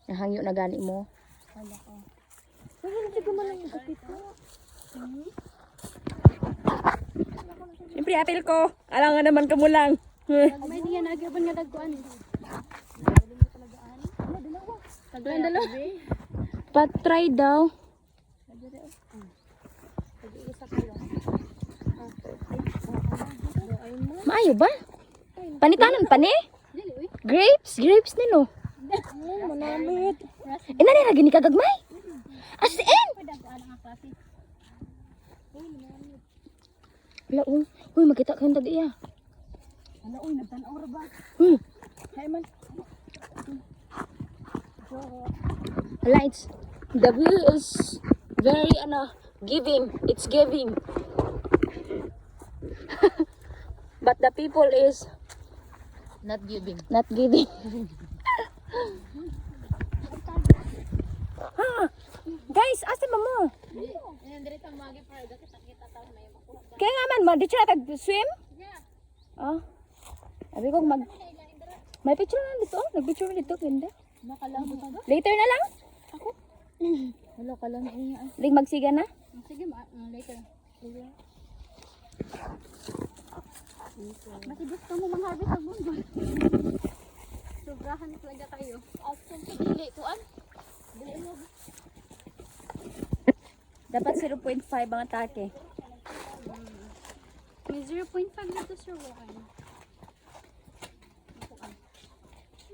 Nahangyo na gani mo. Wala ko. Wala na siguro man lang yung kapit ko. Siyempre, apil ko. Alam nga naman ka mo lang. May niya nagaban nga dagkuan. Dalawa. Patry daw. Maayo ba? Panitanan pa ni? Grapes? Grapes nino. Manamit. Ina ni lagi ni kagagmay. As in. Wala uy, makita ka tag iya. Ano uy, nagtanaw ra ba? Hay man. Lights. The view is very giving. It's giving. But the people is Not giving. not giving. Guys, asa ba mo? Yan diri ta magi para kita taw na yung makuha. Kaya nga man, di siya tag-swim? Oh. Sabi ko may picture na dito. Nag-picture na dito. Hindi. Nakalabo ka ba? Later na lang. Wala ka lang iya. Lig magsiga na. Sige, later. Sige. Kasi gusto mo mang-harvest ang mundo. Sobrahan talaga tayo. Action sa dili tuan. Dapat 0.5 ang atake. May 0.5 dito sir.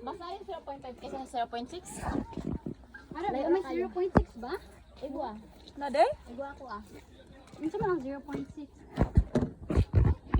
Mas ayun 0.5 kaysa 0.6. Ano ba may 0.6 ba? Igwa. Na day? Igwa ako ah. Minsan mo lang 0.6.